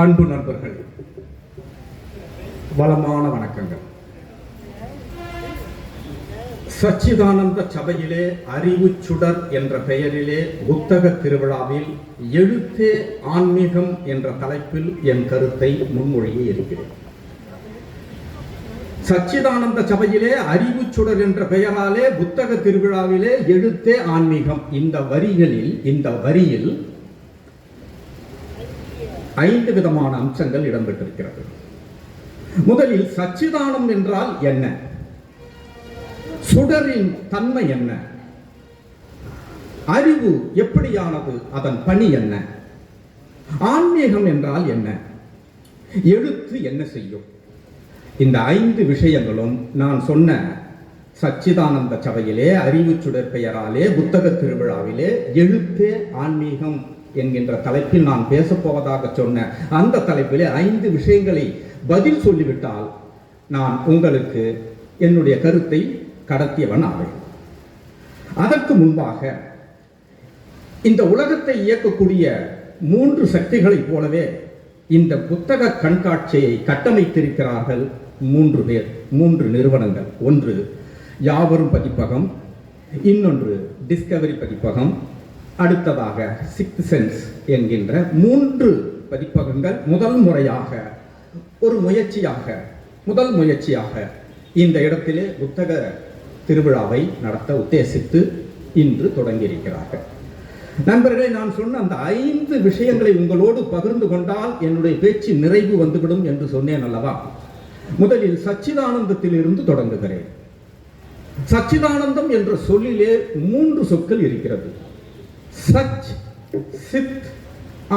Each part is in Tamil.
அன்பு நண்பர்கள், வளமான வணக்கங்கள். சச்சிதானந்த சபையிலே அறிவு சுடர் என்ற பெயரிலே புத்தக திருவிழாவில் எழுத்தே ஆன்மீகம் என்ற தலைப்பில் என் கருத்தை முன்மொழியே இருக்கிறேன். சச்சிதானந்த சபையிலே அறிவு சுடர் என்ற பெயராலே புத்தக திருவிழாவிலே எழுத்தே ஆன்மீகம் இந்த வரியில் 5 விதமான அம்சங்கள் இடம்பெற்றிருக்கிறது. முதலில் சச்சிதானம் என்றால் என்ன? சுடரின் தன்மை என்ன? அறிவு எப்படியானது? அதன் பணி என்ன? ஆன்மீகம் என்றால் என்ன? எழுத்து என்ன செய்யும்? இந்த 5 விஷயங்களும் நான் சொன்ன சச்சிதானந்த சபையிலே அறிவு சுடர் பெயராலே புத்தக திருவிழாவிலே எழுத்தே ஆன்மீகம் என்கின்ற தலைப்பில் நான் பேசப்போவதாக சொன்ன அந்த தலைப்பிலே 5 விஷயங்களை பதில் சொல்லிவிட்டால் நான் உங்களுக்கு என்னுடைய கருத்தை கடத்தியவன் ஆவேன். அதற்கு முன்பாக இந்த உலகத்தை இயக்கக்கூடிய 3 சக்திகளைப் போலவே இந்த புத்தக கண்காட்சியை கட்டமைத்திருக்கிறார்கள் 3 பேர், 3 நிறுவனங்கள். ஒன்று யாவரும் பதிப்பகம், இன்னொன்று டிஸ்கவரி பதிப்பகம், அடுத்ததாக சிக்ஸ்த் சென்ஸ் என்கின்ற 3 பதிப்பகங்கள் முதல் முயற்சியாக இந்த இடத்திலே புத்தக திருவிழாவை நடத்த உத்தேசித்து இன்று தொடங்கியிருக்கிறார்கள். நண்பர்களே, நான் சொன்ன அந்த 5 விஷயங்களை உங்களோடு பகிர்ந்து கொண்டால் என்னுடைய பேச்சு நிறைவு வந்துவிடும் என்று சொன்னேன் அல்லவா? முதலில் சச்சிதானந்தத்தில் இருந்து தொடங்குகிறேன். சச்சிதானந்தம் என்ற சொல்லிலே 3 சொற்கள் இருக்கிறது. சச், சித்,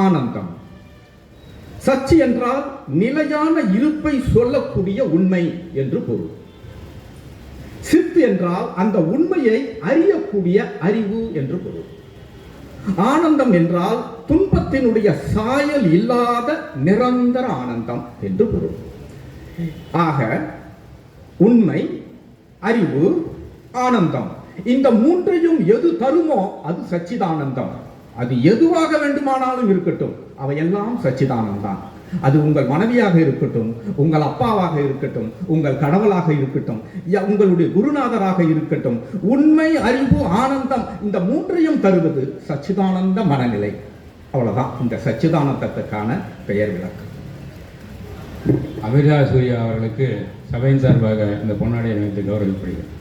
ஆனந்தம். சச் என்றால் நிலையான இருப்பை சொல்லக்கூடிய உண்மை என்று பொருள். சித் என்றால் அந்த உண்மையை அறியக்கூடிய அறிவு என்று பொருள். ஆனந்தம் என்றால் துன்பத்தினுடைய சாயல் இல்லாத நிரந்தர ஆனந்தம் என்று பொருள். ஆக உண்மை, அறிவு, ஆனந்தம், இந்த 3ஐயும் எது தருமோ அது சச்சிதானந்தம். அது எதுவாக வேண்டுமானாலும் இருக்கட்டும், அவையெல்லாம் சச்சிதானந்தம். அது உங்கள் மனைவியாக இருக்கட்டும், உங்கள் அப்பாவாக இருக்கட்டும், உங்கள் கடவுளாக இருக்கட்டும், உங்களுடைய குருநாதராக இருக்கட்டும், உண்மை, அறிவு, ஆனந்தம், இந்த 3ஐயும் தருவது சச்சிதானந்த மனநிலை. அவ்வளவுதான் இந்த சச்சிதானந்தத்துக்கான பெயர் விளக்கம். அமிர்தா சூர்யா அவர்களுக்கு சபையின் சார்பாக இந்த பொன்னாடியை அணிவித்து கௌரவிக்கப்படுகிறது.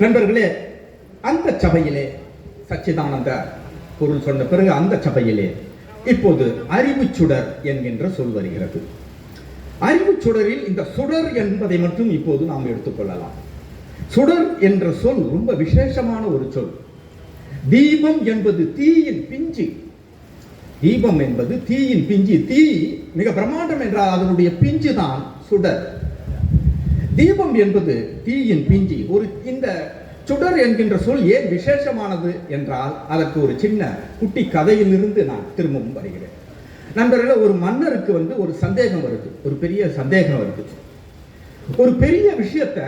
நண்பர்களே, அந்த சபையிலே சச்சிதானந்த பொருள் சொன்ன பிறகு அந்த சபையிலே இப்போது அறிவு சுடர் என்கின்ற சொல் வருகிறது. அறிவு சுடரில் இந்த சுடர் என்பதை மட்டும் இப்போது நாம் எடுத்துக்கொள்ளலாம். சுடர் என்ற சொல் ரொம்ப விசேஷமான ஒரு சொல். தீபம் என்பது தீயின் பிஞ்சு. தீபம் என்பது தீயின் பிஞ்சு. தீ மிக பிரம்மாண்டம் என்றால் அதனுடைய பிஞ்சு தான் சுடர். தீபம் என்பது தீயின் பிஞ்சி. இந்த சுடர் என்கின்ற சொல் ஏன் விசேஷமானது என்றால் அதற்கு ஒரு சின்ன குட்டி கதையிலிருந்து நான் திரும்பவும் வருகிறேன். நண்பர்களே, ஒரு மன்னருக்கு ஒரு சந்தேகம் வருது, ஒரு பெரிய சந்தேகம் வருது. ஒரு பெரிய விஷயத்தை,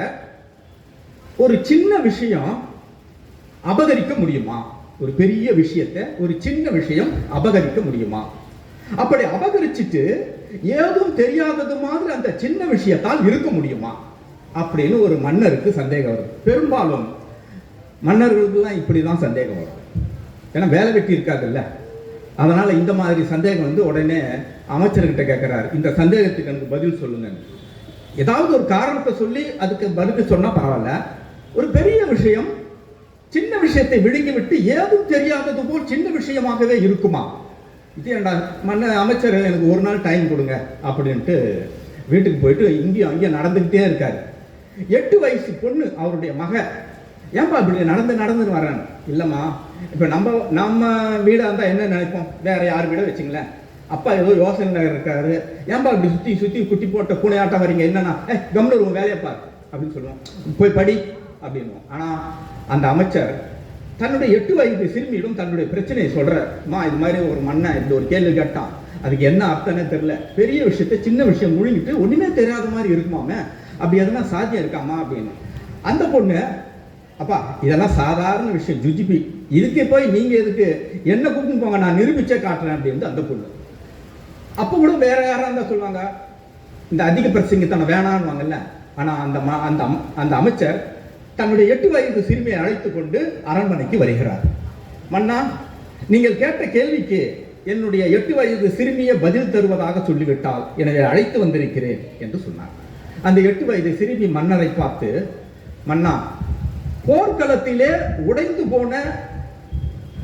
ஒரு சின்ன விஷயம் அபகரிக்க முடியுமா? ஒரு பெரிய விஷயத்தை ஒரு சின்ன விஷயம் அபகரிக்க முடியுமா? அப்படி அபகரிச்சுட்டு ஏதும் தெரியாதது மாதிரி அந்த சின்ன விஷயத்தால் இருக்க முடியுமா அப்படின்னு ஒரு மன்னருக்கு சந்தேகம் வரும். பெரும்பாலும் மன்னர்களுக்கெல்லாம் இப்படிதான் சந்தேகம் வரும். ஏன்னா வேலை வெட்டி இருக்காதுல்ல. அதனால இந்த மாதிரி சந்தேகம் உடனே அமைச்சர்கிட்ட கேட்கிறார், இந்த சந்தேகத்துக்கு எனக்கு பதில் சொல்லுங்க. ஏதாவது ஒரு காரணத்தை சொல்லி அதுக்கு பதில் சொன்னா பரவாயில்ல. ஒரு பெரிய விஷயம் சின்ன விஷயத்தை விழுங்கி விட்டு ஏதும் தெரியாதது போல் சின்ன விஷயமாகவே இருக்குமா? இது ஏண்டா அமைச்சர், எனக்கு ஒரு நாள் டைம் கொடுங்க அப்படின்ட்டு வீட்டுக்கு போயிட்டு இங்கேயும் அங்கேயும் நடந்துக்கிட்டே இருக்காரு. 8 வயசு பொண்ணு, அவருடைய மக, ஏன்பா இப்படி நடந்து வரேன்? இல்லைம்மா, இப்போ நம்ம வீடாக இருந்தால் என்ன நினைப்போம்? வேற யார் வீடோ வச்சுங்களேன், அப்பா ஏதோ யோசனை நகர் இருக்காரு, ஏன்பா இப்படி சுற்றி குட்டி போட்ட பூனையாட்டம் வரீங்க, என்னன்னா கம்னு உன் வேலையை பாரு அப்படின்னு சொல்லுவோம், போய் படி அப்படின்னு. ஆனால் அந்த அமைச்சர் தன்னுடைய 8 வயது சிறுமியிடம் தன்னுடைய பிரச்சனையை சொல்றமா, இது மாதிரி ஒரு மண்ணை இந்த ஒரு கேள்வி கேட்டான், அதுக்கு என்ன அர்த்தம்னே தெரியல, பெரிய விஷயத்தை சின்ன விஷயம் முழுங்கிட்டு ஒண்ணுமே தெரியாத மாதிரி இருக்குமாமே, அப்படி எதுனா சாத்தியம் இருக்காமா அப்படின்னு. அந்த பொண்ணு அப்பா இதெல்லாம் சாதாரண விஷயம், ஜுஜிபி, இதுக்கு போய் நீங்க எதுக்கு என்ன கூப்பிட்டு போங்க, நான் நிரூபிச்சே காட்டுறேன் அப்படின்னு அந்த பொண்ணு. அப்ப கூட வேற யாரா இருந்தா சொல்லுவாங்க, இந்த அதிக பிரசங்கத்தனை வேணான்னு. ஆனா அந்த அமைச்சர் தன்னுடைய 8 வயது சிறுமியை அழைத்துக் கொண்டு அரண்மனைக்கு வருகிறார். மன்னா, நீங்கள் கேட்ட கேள்விக்கு என்னுடைய 8 வயது சிறுமியை பதில் தருவதாக சொல்லிவிட்டால் எனவே அழைத்து வந்திருக்கிறேன் என்று சொன்னார். அந்த 8 வயது சிறுமி மன்னரை பார்த்து, மன்னா, போர்க்களத்திலே உடைந்து போன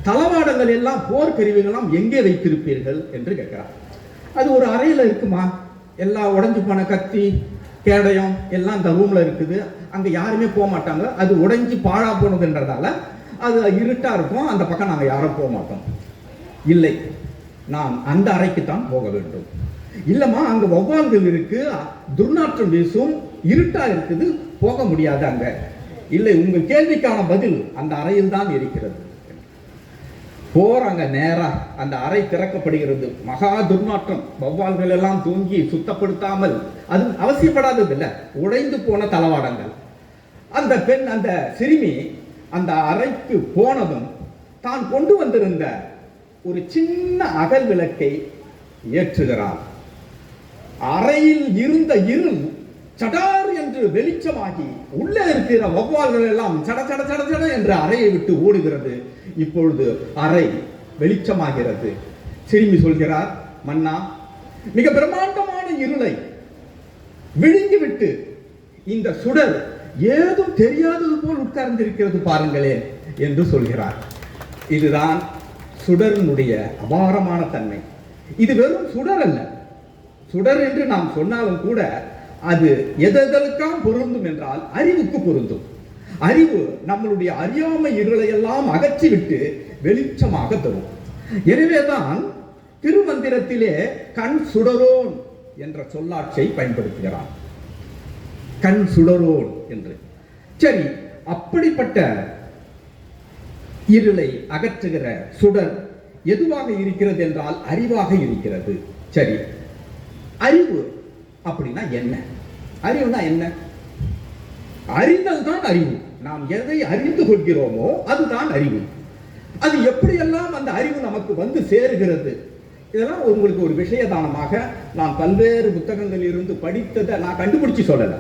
தளவாடங்கள் எல்லாம், போர்க்கருவிகளாம் எங்கே வைத்திருப்பீர்கள் என்று கேட்கிறார். அது ஒரு அறையில இருக்குமா, எல்லாம் உடைஞ்சு போன கத்தி கேடயம் எல்லாம் அந்த ரூம்ல இருக்குது, அங்க யாருமே போக மாட்டாங்க, அது உடைஞ்சு பாழா போனதுன்றதால அது இருட்டா இருக்கும், அந்த பக்கம் நாங்க யாரும் போக மாட்டோம். இல்லை, நான் அந்த அறைக்கு தான் போக வேண்டும். இல்லம்மா, அங்க வௌவால்கள் இருக்கு, துர்நாற்றம் வீசும், இருட்டா இருக்குது, போக முடியாது அங்க. இல்லை, உங்கள் கேள்விக்கான பதில் அந்த அறையில் தான் இருக்கிறது. போறாங்க நேரா, அந்த அறை திறக்கப்படுகிறது. மகா துர்நாற்றம், வௌவால்கள் எல்லாம் தூங்கி சுத்தப்படுத்தாமல், அது அவசியப்படாதது இல்லை, உடைந்து போன தளவாடங்கள். அந்த பெண், அந்த சிறுமி அந்த அறைக்கு போனதும் தான் கொண்டு வந்திருந்த ஒரு சின்ன அகல் விளக்கை ஏற்றுகிறார். அறையில் இருந்த இருள் சடார் என்று வெளிச்சமாகி உள்ளே இருக்கிற வௌவால்கள் எல்லாம் சட சட சட சட என்று அறையை விட்டு ஓடுகிறது. இப்பொழுது அறை வெளிச்சமாகிறது. சிறுமி சொல்கிறார், மன்னா, மிக பிரம்மாண்டமான இருளை விழுங்கிவிட்டு இந்த சுடர் ஏதும் தெரியாதது போல் உட்கார்ந்திருக்கிறது பாருங்களேன் என்று சொல்கிறார். இதுதான் சுடரினுடைய அபாரமான தன்மை. இது வெறும் சுடர் அல்ல. சுடர் என்று நாம் சொன்னாலும் கூட அது எதற்கெல்லாம் பொருந்தும் என்றால் அறிவுக்கு பொருந்தும். அறிவு நம்மளுடைய அறியாமை இருளை எல்லாம் அகற்றிவிட்டு வெளிச்சமாக தரும். எனவேதான் திருமந்திரத்திலே கண் சுடரோன் என்ற சொல்லாட்சியை பயன்படுத்துகிறார். கண் சுடரோன் என்று. சரி, அப்படிப்பட்ட இருளை அகற்றுகிற சுடர் எதுவாக இருக்கிறது என்றால் அறிவாக இருக்கிறது. சரி, அறிவு அப்படின்னா என்ன? அறிவுனா என்ன? அறிதல் தான் அறிவு. நாம் எதை அறிந்து கொள்கிறோமோ அதுதான் அறிவு. அது எப்படியெல்லாம் அந்த அறிவு நமக்கு வந்து சேருகிறது, இதெல்லாம் உங்களுக்கு ஒரு விஷயதானமாக நான் பல்வேறு புத்தகங்களில் இருந்து படித்ததை நான் கண்டுபிடிச்சு சொல்லலை.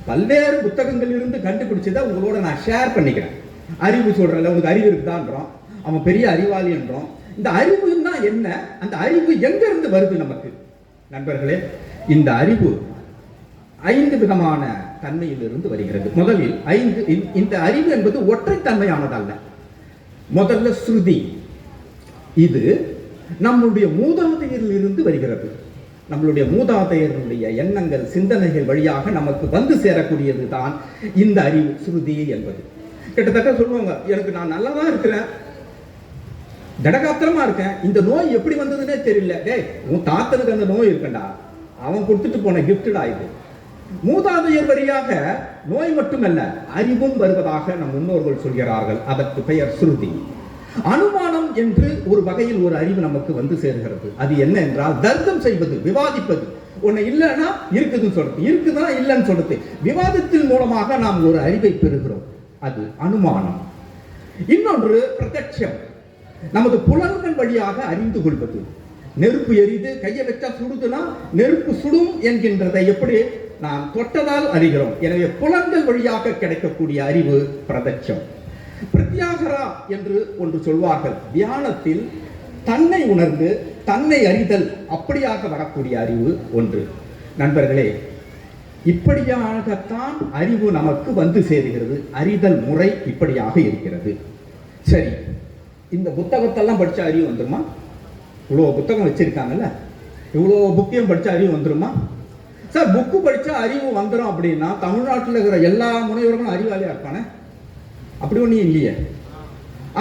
பல்வேறு புத்தகங்களில் இருந்து கண்டுபிடிச்சதை உங்களோட நான் ஷேர் பண்ணிக்கிறேன். அறிவு சொல்றல, உங்களுக்கு அறிவு இருக்குதான்றோம், அவன் பெரிய அறிவாளி என்றோம். இந்த அறிவுன்னா என்ன? அந்த அறிவு எங்க இருந்து வருது நமக்கு? நண்பர்களே, இந்த அறிவு 5 விதமான தன்மையிலிருந்து வருகிறது. முதலில் இந்த அறிவு என்பது ஒற்றைத்தன்மையானதல்ல. முதல்ல ஸ்ருதி, இது நம்முடைய மூதாதையரில் இருந்து வருகிறது. நம்மளுடைய மூதாதையர்களுடைய எண்ணங்கள், சிந்தனைகள் வழியாக நமக்கு வந்து சேரக்கூடியது தான் இந்த அறிவு, ஸ்ருதி என்பது. கிட்டத்தட்ட சொல்லுவாங்க, எனக்கு நான் நல்லா தான் இருக்கிறேன், திடகாத்திரமா இருக்கேன், இந்த நோய் எப்படி வந்ததுன்னே தெரியல. டேய், உன் தாத்தனுக்கு அந்த நோய் இருக்கண்டா, அவன் கொடுத்துட்டு போன கிஃப்டா இது. மூதாதையர் வழியாக நோய் மட்டுமல்ல, அறிவும் வருவதாக நம் முன்னோர்கள் சொல்கிறார்கள். அதற்கு பெயர் ஸ்ருதி. அனுமானம் என்று ஒரு வகையில் ஒரு அறிவு நமக்கு வந்து சேர்கிறது. அது என்ன என்றால் தர்க்கம் செய்வது, விவாதிப்பது. ஒன்னு இல்லைன்னா இருக்குதுன்னு சொல்றது, இருக்குதுன்னா இல்லைன்னு சொல்றது. விவாதத்தின் மூலமாக நாம் ஒரு அறிவை பெறுகிறோம், அது அனுமானம். இன்னொன்று பிரத்யட்சம், நமது புலன்கள் வழியாக அறிந்து கொள்வது. நெருப்பு எரிது, கையை வச்சா சுடுதுன்னா நெருப்பு சுடும் என்கின்றதை எப்படி நாம் தொட்டதால் அறிகிறோம். எனவே புலன்கள் வழியாக கிடைக்கக்கூடிய அறிவு பிரத்யட்சம். பிரத்யாகரா என்று ஒன்று சொல்வார்கள். தியானத்தில் தன்னை உணர்ந்து தன்னை அறிதல், அப்படியாக வரக்கூடிய அறிவு ஒன்று. நண்பர்களே, இப்படியாகத்தான் அறிவு நமக்கு வந்து சேருகிறது. அறிதல் முறை இப்படியாக இருக்கிறது. சரி, இந்த புத்தகத்தெல்லாம் படிச்ச அறிவு வந்துருமா? இவ்வளோ புத்தகம் வச்சிருக்காங்கல்ல, இவ்வளோ புக்கையும் படிச்ச அறிவு வந்துருமா? சார், புக்கு படிச்சா அறிவு வந்துடும் அப்படின்னா தமிழ்நாட்டில் இருக்கிற எல்லா முனைவர்களும் அறிவாளியா இருப்பானே? அப்படி ஒன்றும் இல்லையே.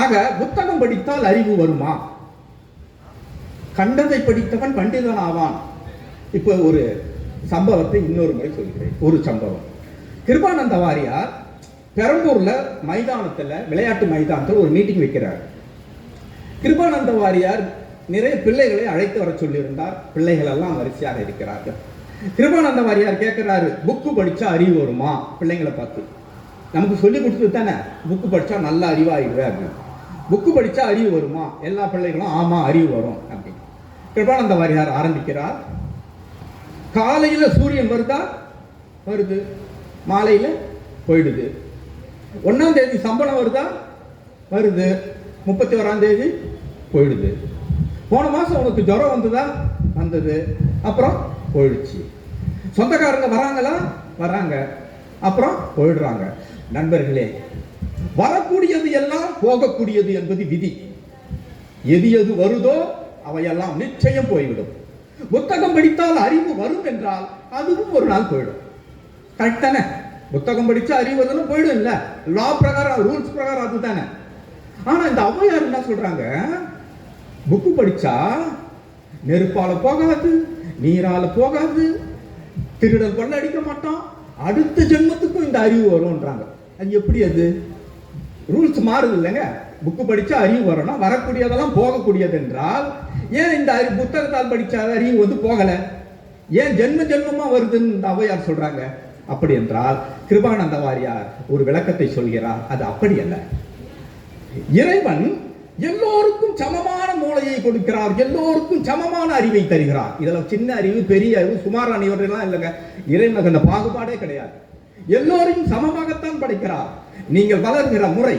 ஆக புத்தகம் படித்தால் அறிவு வருமா? கண்டதை படித்தவன் பண்டிதன் ஆவான். இப்போ ஒரு சம்பவத்தை இன்னொரு முறை சொல்கிறேன். ஒரு சம்பவம், கிருபானந்த வாரியார் பெரம்பூர்ல மைதானத்தில், விளையாட்டு மைதானத்தில் ஒரு மீட்டிங் வைக்கிறார். கிருபானந்த வாரியார் நிறைய பிள்ளைகளை அழைத்து வர சொல்லியிருந்தார். பிள்ளைகள் எல்லாம் வரிசையாக இருக்கிறார்கள். கிருபானந்த வாரியார் கேட்கிறாரு, புக்கு படிச்சா அறிவு வருமா? பிள்ளைங்களை பார்த்து. நமக்கு சொல்லி கொடுத்தது தானே, புக்கு படித்தா நல்ல அறிவாகிடுவே அப்படின்னு. புக்கு படித்தா அறிவு வருமா? எல்லா பிள்ளைகளும் ஆமாம் அறிவு வரும் அப்படின்னு. கிருபானந்த வாரியார் ஆரம்பிக்கிறார். காலையில் சூரியன் வருதா? வருது. மாலையில் போயிடுது. 1ஆம் தேதி சம்பளம் வருதா? வருது. 31ஆம் தேதி போயிடுது. போன மாதம் உனக்கு ஜுரம் வந்ததா? வந்தது. அப்புறம் போயிடுச்சு. சொந்தக்காரங்க வராங்களா? வராங்க. அப்புறம் போயிடுறாங்க. நண்பர்களே, வரக்கூடியது எல்லாம் போகக்கூடியது என்பது விதி. எது எது வருதோ அவையெல்லாம் நிச்சயம் போய்விடும். புத்தகம் படித்தால் அறிவு வரும் என்றால் அதுவும் ஒரு நாள் போயிடும். கரெக்ட் தானே? புத்தகம் படிச்சா அறிவு வருதுன்னு போயிடும் இல்ல? லா பிரகாரம், ரூல்ஸ் பிரகாரம் அதுதானே. ஆனா இந்த ஔவையார் என்ன சொல்றாங்க? புக்கு படிச்சா நெருப்பால போகாது, நீரால போகாது, திருடல் கொள்ள அடிக்க மாட்டான், அடுத்த ஜென்மத்துக்கும் இந்த அறிவு வரும்ன்றாங்க. அது எப்படி? அது ரூல்ஸ் மாறுது இல்லைங்க. புக்கு படிச்சா அறிவு வரணும், வரக்கூடியதெல்லாம் போகக்கூடியது என்றால் ஏன் இந்த புத்தகத்தால் படிச்ச அறிவு வந்து போகல? ஏன் ஜென்ம ஜென்மமா வருதுன்னு இந்த ஔவையார் சொல்றாங்க? அப்படி என்றால் கிருபானந்த வாரியார் ஒரு விளக்கத்தை சொல்கிறார். அது அப்படி அல்ல. இறைவன் எல்லோருக்கும் சமமான மூளையை கொடுக்கிறார், எல்லோருக்கும் சமமான அறிவை தருகிறார். இதுல சின்ன அறிவு, பெரிய அறிவு, சுமாரான அறிவுலாம் இல்லைங்க. இறைவனுக்கு அந்த பாகுபாடே கிடையாது. எல்லோரையும் சமமாகத்தான் படைக்கிறார். நீங்கள் வளர்கிற முறை,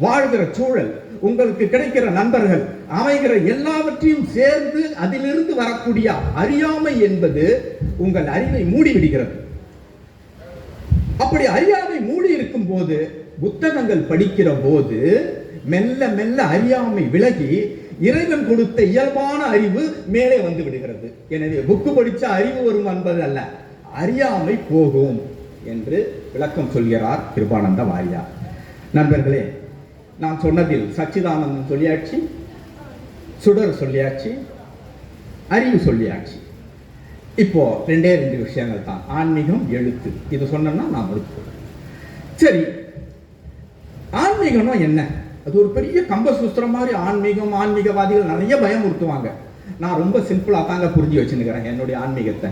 வாழ்கிற சூழல், உங்களுக்கு கிடைக்கிற நண்பர்கள், அமைகிற எல்லாவற்றையும் சேர்ந்து அதிலிருந்து வரக்கூடிய அறியாமை என்பது உங்கள் அறிவை மூடிவிடுகிறது. அப்படி அறியாமை மூடி இருக்கும் போது, புத்தகங்கள் படிக்கிற போது மெல்ல மெல்ல அறியாமை விலகி இறைவன் கொடுத்த இயல்பான அறிவு மேலே வந்து விடுகிறது. எனவே புக்கு படிச்சா அறிவு வரும் என்பது அல்ல, அறியாமை போகும் என்று விளக்கம் சொல்கிறார் கிருபானந்த வாரியார். நண்பர்களே, நான் சொன்னதில் சச்சிதானந்தம் சொல்லியாச்சு, சுடர் சொல்லியாச்சு, அறிவு சொல்லியாச்சு. இப்போ 2 விஷயங்கள் தான், ஆன்மீகம், எழுத்து. இது சொன்னோம்னா நான் முடிச்சுக்கிறேன். சரி, ஆன்மீகம்னா என்ன? அது ஒரு பெரிய கம்பசூத்திரம் மாதிரி. ஆன்மீகம், ஆன்மீகவாதிகள் நிறைய பயமுறுத்துவாங்க. நான் ரொம்ப சிம்பிளா தாங்க புரிஞ்சு வச்சுருக்கிறேன் என்னுடைய ஆன்மீகத்தை.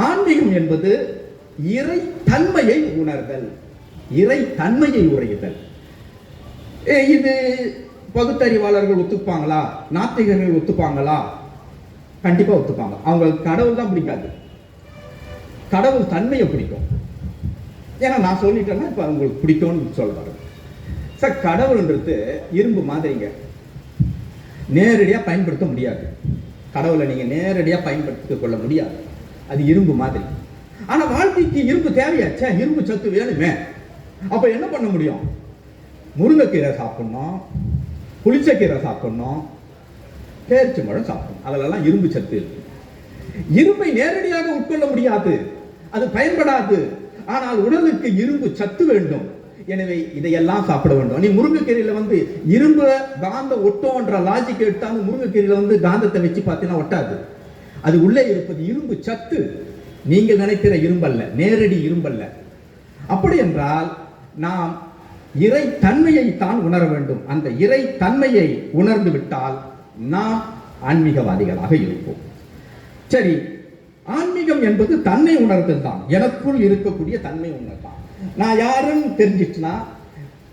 ஆன்மீகம் என்பது இறை தன்மையை உணர்தல், இறை தன்மையை உரையுதல். இது பகுத்தறிவாளர்கள் ஒத்துப்பாங்களா? நாத்திகர்கள் ஒத்துப்பாங்களா? கண்டிப்பா ஒத்துப்பாங்க. அவங்களுக்கு கடவுள் தான் பிடிக்காது, கடவுள் தன்மையை பிடிக்கும். ஏன்னா நான் சொல்லிட்டேன்னா இப்ப உங்களுக்கு பிடிக்கும்னு சொல்றாரு. சார், கடவுள்ன்றது இரும்பு மாதிரிங்க, நேரடியா பயன்படுத்த முடியாது. கடவுளை நீங்க நேரடியா பயன்படுத்திக் கொள்ள முடியாது, அது இரும்பு மாதிரி. ஆனா வாழ்க்கைக்கு இரும்பு தேவையாச்சே, இரும்பு சத்து வேணுமே. அப்ப என்ன பண்ண முடியும்? முருங்கைக்கீரை சாப்பிடணும், புளிச்சக்கீரை சாப்பிடணும், பேரிச்சை பழம் சாப்பிடணும். அதிலெல்லாம் இரும்பு சத்து இருக்கு. இரும்பை நேரடியாக உட்கொள்ள முடியாது, அது பயன்படாது. ஆனால் உடலுக்கு இரும்பு சத்து வேண்டும். எனவே இதையெல்லாம் சாப்பிட வேண்டும். நீ முருங்கைக்கீரையில வந்து இரும்பு காந்த ஒட்டோன்ற லாஜிக் எடுத்தாலும் முருங்கைக்கீரையில காந்தத்தை வச்சு பார்த்தீங்கன்னா ஒட்டாது. அது உள்ளே இருப்பது இரும்பு சத்து, நீங்கள் நினைக்கிற இரும்பல்ல, நேரடி இரும்பல்ல. அப்படி என்றால் நாம் இறை தன்மையை தான் உணர வேண்டும். அந்த இறை தன்மையை உணர்ந்து விட்டால் நாம் ஆன்மீகவாதிகளாக இருப்போம். சரி, ஆன்மீகம் என்பது தன்னை உணர்தல் தான், எனக்குள் இருக்கக்கூடிய தன்மை உணர்தான். நான் யாருன்னு தெரிஞ்சிச்சுன்னா,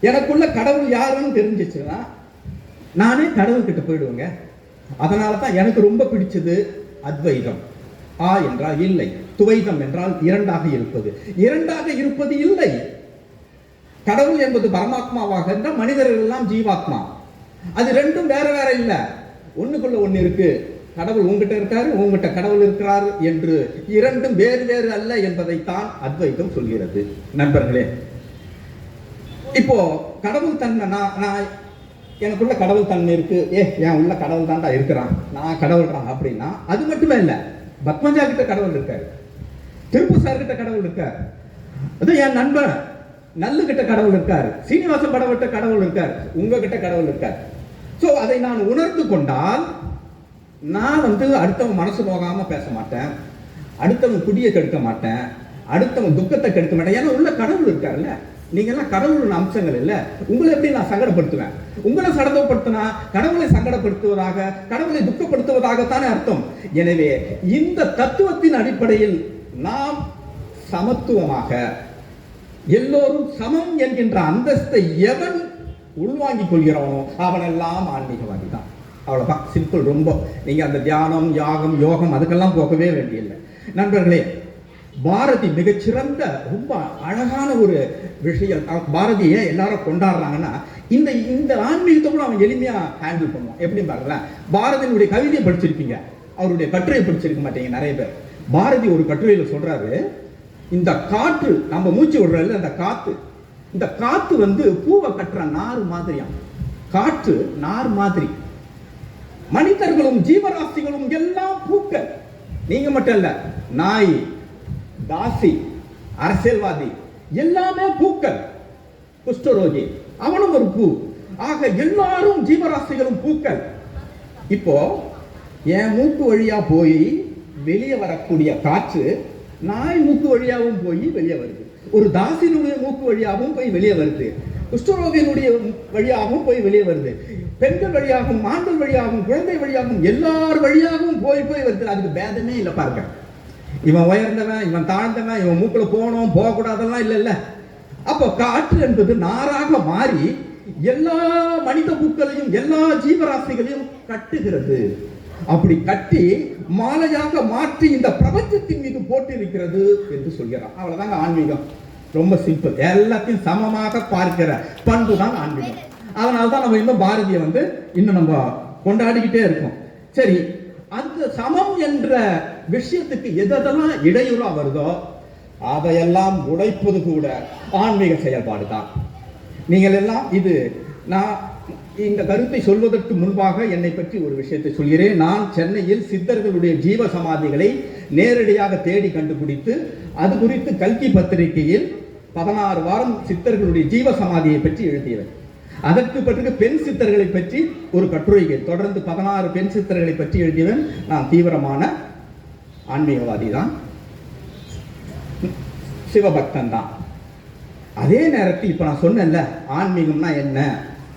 எனக்குள்ள கடவுள் யாருன்னு தெரிஞ்சிச்சுன்னா நானே கடவுள்கிட்ட போயிடுவேங்க. அதனால தான் எனக்கு ரொம்ப பிடிச்சது அத்வைதம். ஆ என்றால் இல்லை, துவைதம் என்றால் இரண்டாக இருப்பது. இரண்டாக இருப்பது இல்லை. கடவுள் என்பது பரமாத்மாவாக இருந்தால் மனிதர்கள் எல்லாம் ஜீவாத்மா. அது ரெண்டும் வேற வேற இல்லை, ஒண்ணுக்குள்ள ஒண்ணு இருக்கு. கடவுள் உங்ககிட்ட இருக்காரு, உங்ககிட்ட கடவுள் இருக்கிறார் என்று இரண்டும் வேறு வேறு அல்ல என்பதைத்தான் அத்வைதம் சொல்கிறது. நண்பர்களே, இப்போ கடவுள் தன்மை, நான் எனக்குள்ள கடவுள் தன்மை இருக்கு, என் உள்ள கடவுள் தான்டா இருக்கிறான், நான் கடவுள்றான் அப்படின்னா அது மட்டுமே இல்லை. பத்மஜா கிட்ட கடவுள் இருக்காரு, திருப்புசார் கிட்ட கடவுள் இருக்காரு, அது என் நண்பன் நல்லு கிட்ட கடவுள் இருக்காரு, சீனிவாசன் படவட்ட கடவுள் இருக்காரு, உங்ககிட்ட கடவுள் இருக்காரு. சோ அதை நான் உணர்ந்து கொண்டால் நான் அடுத்தவன் மனசு போகாம பேச மாட்டேன், அடுத்தவன் குடியை கெடுக்க மாட்டேன், அடுத்தவன் துக்கத்தை கெடுக்க மாட்டேன். ஏன்னா உள்ள கடவுள் இருக்காருல்ல. நீங்க எல்லாம் கடவுள் அம்சங்கள் இல்ல. உங்களை எப்படி நான் சங்கடப்படுத்துவேன்? உங்களை சங்கடப்படுத்தினா கடவுளை சங்கடப்படுத்துவதாக, கடவுளை துக்கப்படுத்துவதாகத்தானே அர்த்தம். எனவே இந்த தத்துவத்தின் அடிப்படையில் நாம் சமத்துவமாக எல்லோரும் சமம் என்கின்ற அந்தஸ்தை எவன் உள்வாங்கிக் கொள்கிறானோ அவனெல்லாம் ஆன்மீகவாதி தான். அவ்வளவுதான், சிம்பிள். ரொம்ப நீங்க அந்த தியானம், யாகம், யோகம் அதுக்கெல்லாம் போகவே வேண்டியதில்லை. நண்பர்களே, பாரதி மிகச்சிறந்த ரொம்ப அழகான ஒரு விஷயம். பாரதியை எல்லாரும் கொண்டாடுறாங்கன்னா இந்த இந்த ஆன்மீகத்தை கூட அவன் எளிமையா ஹேண்டில் பண்ணுவான். எப்படி பாருங்களேன், பாரதியினுடைய கவிதையை படிச்சிருப்பீங்க, அவருடைய கட்டுரையை படிச்சிருக்க மாட்டீங்க நிறைய பேர். பாரதி ஒரு கட்டுரையில சொல்றாரு, இந்த காற்று நம்ம மூச்சு விடுறதுல அந்த காத்து, இந்த காத்து வந்து பூவை கட்டுற நார் மாதிரியாம். காற்று நார் மாதிரி, மனிதர்களும் ஜீவராசிகளும் எல்லாம் பூக்கள். நீங்க மட்டும் இல்ல, நாய், தாசி, அரசியல்வாதி எல்லாமே பூக்கள். குஷ்டரோகி அவனும் ஒரு பூ. ஆக எல்லாரும் ஜீவராசிகளும் பூக்கள். இப்போ என் மூக்கு வழியா போய் வெளியே வரக்கூடிய காற்று நாய் மூக்கு வழியாகவும் போய் வெளியே வருது, ஒரு தாசினுடைய மூக்கு வழியாகவும் போய் வெளியே வருது, குஷ்டரோகியினுடைய வழியாகவும் போய் வெளியே வருது, பெண்கள் வழியாகவும், ஆண்கள் வழியாகவும், குழந்தை வழியாகவும், எல்லார் வழியாகவும் போய் போய் வருது. அதுக்கு பேதமே இல்லை பாருங்க. இவன் உயர்ந்தவன், இவன் தாழ்ந்தவன், இவன் மூக்குல போகணும் போகக்கூடாதெல்லாம் இல்லை இல்ல. அப்போ காற்று என்பது நாராக மாறி எல்லா மனித பூக்களையும் எல்லா ஜீவராசிகளையும் கட்டுகிறது. அப்படி கட்டி மாலையாக மாற்றி இந்த பிரபஞ்சத்தின் மீது போட்டு இருக்கிறது என்று சொல்கிறான். அவ்வளவுதாங்க ஆன்மீகம். ரொம்ப சிம்பிள். எல்லாத்தையும் சமமாக பார்க்கிற பண்பு தான் ஆன்மீகம். அதனால்தான் நம்ம இன்னும் பாரதியை வந்து இன்னும் நம்ம கொண்டாடிக்கிட்டே இருக்கோம். சரி, அந்த சமம் என்ற விஷயத்துக்கு எதெல்லாம் இடையூறா வருதோ அதையெல்லாம் உடைப்பது கூட ஆன்மீக செயல்பாடு தான். நீங்கள் எல்லாம் இது, நான் இந்த கருத்தை சொல்வதற்கு முன்பாக என்னை பற்றி ஒரு விஷயத்தை சொல்கிறேன். நான் சென்னையில் சித்தர்களுடைய ஜீவ சமாதிகளை நேரடியாக தேடி கண்டுபிடித்து அது குறித்து கல்கி பத்திரிகையில் 16 வாரம் சித்தர்களுடைய ஜீவ சமாதியை பற்றி எழுதியவர். அதற்கு பிறகு பெண் சித்தர்களை பற்றி ஒரு கட்டுரைகள் தொடர்ந்து 16 பெண் சித்தர்களை பற்றி எழுதியவன். நான் தீவிரமான ஆன்மீகவாதி தான், சிவபக்தன் தான். அதே நேரத்தில் இப்ப நான் சொன்னேன்ல, ஆன்மீகம்னா என்ன,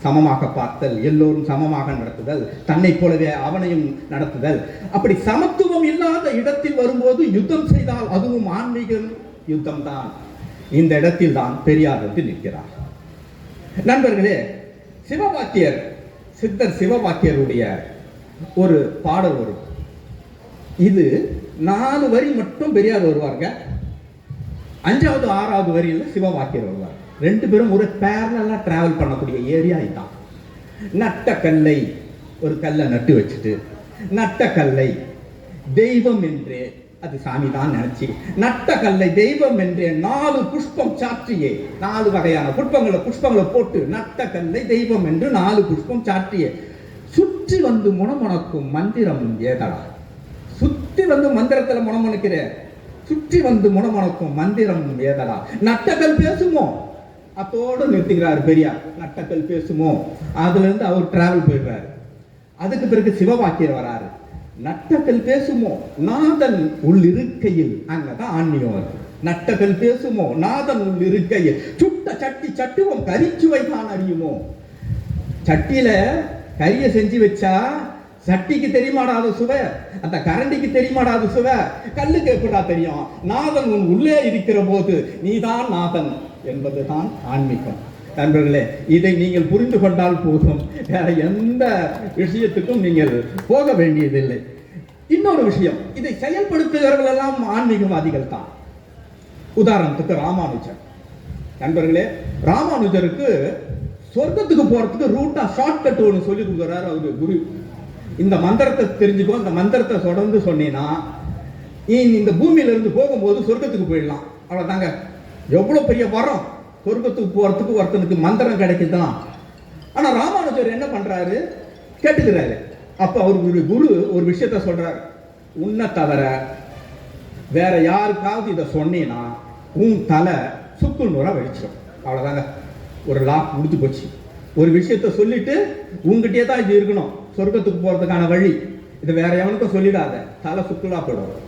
சமமாக பார்த்தல், எல்லோரும் சமமாக நடத்துதல், தன்னை போலவே அவனையும் நடத்துதல். அப்படி சமத்துவம் இல்லாத இடத்தில் வரும்போது யுத்தம் செய்தால் அதுவும் ஆன்மீகம் யுத்தம் தான். இந்த இடத்தில் தான் பெரியார் வந்து நிற்கிறார். நண்பர்களே, சிவவாக்கியர், சித்தர் சிவவாக்கியருடைய ஒரு பாடல் வரும். இது 4 வரி மட்டும் பெரியார் வருவாங்க, 5வது 6வது வரியில் சிவவாக்கியர் வருவார். 2 பேரும் ஒரு பேரலா டிராவல் பண்ணக்கூடிய ஏரியா இதுதான். நட்ட கல்லை, ஒரு கல்லை நட்டு வச்சுட்டு, நட்ட கல்லை தெய்வம் என்றே, அது சாமி தான் நினைச்சு, நட்ட கல்லை தெய்வம் என்றே 4 புஷ்பம் சாற்றியே, 4 வகையான புஷ்பங்களை போட்டு நட்ட கல்லை தெய்வம் என்று 4 புஷ்பம் சாற்றியே, சுற்றி வந்து முணமுணக்கும் மந்திரம் ஏதடா. சுற்றி வந்து மந்திரத்துல முணமுணுக்கிற, சுற்றி வந்து முணமுணக்கும் மந்திரம் ஏதடா. நட்டக்கல் பேசுமோ, அதோடு நிறுத்துகிறார் பெரியார். நட்டக்கல் பேசுமோ, அதுல இருந்து அவர் டிராவல் போயிடுறாரு. அதுக்கு பிறகு சிவவாக்கியர் வராரு. நட்டக்கல் பேசுமோ, நாதன் உள் இருக்கையில், அங்கதான் ஆன்மீகம் வருது. நட்டக்கல் பேசுமோ, நாதன் உள் இருக்கையில், சுட்ட சட்டி சட்டுவம் கரிச்சுவை தான் அறியுமோ. சட்டியில கறியை செஞ்சு வச்சா சட்டிக்கு தெரியுமாடாத சுவை, அந்த கரண்டிக்கு தெரியுமாடாத சுவை, கல்லுக்கு எப்படா தெரியும். நாதன் உன் உள்ளே இருக்கிற போது நீதான் நாதன் என்பதுதான் ஆன்மீகம். நண்பர்களே, இதை நீங்கள் புரிந்து கொண்டால் போதும், வேற எந்த விஷயத்துக்கும் நீங்கள் போக வேண்டியதில்லை. இன்னொரு விஷயம், இதை செயல்படுத்துகிறவர்கள் எல்லாம் ஆன்மீகவாதிகள் தான். உதாரணத்துக்கு ராமானுஜர். நண்பர்களே, ராமானுஜருக்கு சொர்க்கத்துக்கு போறதுக்கு ரூட்டா ஷார்ட்கட் ஒன்று சொல்லி கொடுக்குறாரு அவரு குரு. இந்த மந்திரத்தை தெரிஞ்சுக்கோ, இந்த மந்திரத்தை தொடர்ந்து சொன்னீங்கன்னா இந்த பூமியில இருந்து போகும்போது சொர்க்கத்துக்கு போயிடலாம். அவ்வளவுதாங்க. எவ்வளவு பெரிய வரம், சொர்க்கத்துக்கு போறதுக்கு ஒருத்தனுக்கு மந்திரம் கிடைக்குதான். ஆனா ராமானுஜர் என்ன பண்றாரு, கேட்டுக்கிறாரு. அப்ப அவருக்கு குரு ஒரு விஷயத்த சொல்றாரு, உன்னை தவிர வேற யாருக்காவது இதை சொன்னீங்கன்னா உன் தலை சுக்குள் நூறா வெடிச்சிடும். அவ்வளவுதாங்க, ஒரு லாக் முடிஞ்சு போச்சு. ஒரு விஷயத்த சொல்லிட்டு உங்ககிட்டயே தான் இது இருக்கணும், சொர்க்கத்துக்கு போறதுக்கான வழி, இது வேற எவனுக்கும் சொல்லிடாத, தலை சுக்குலா போயிடும்.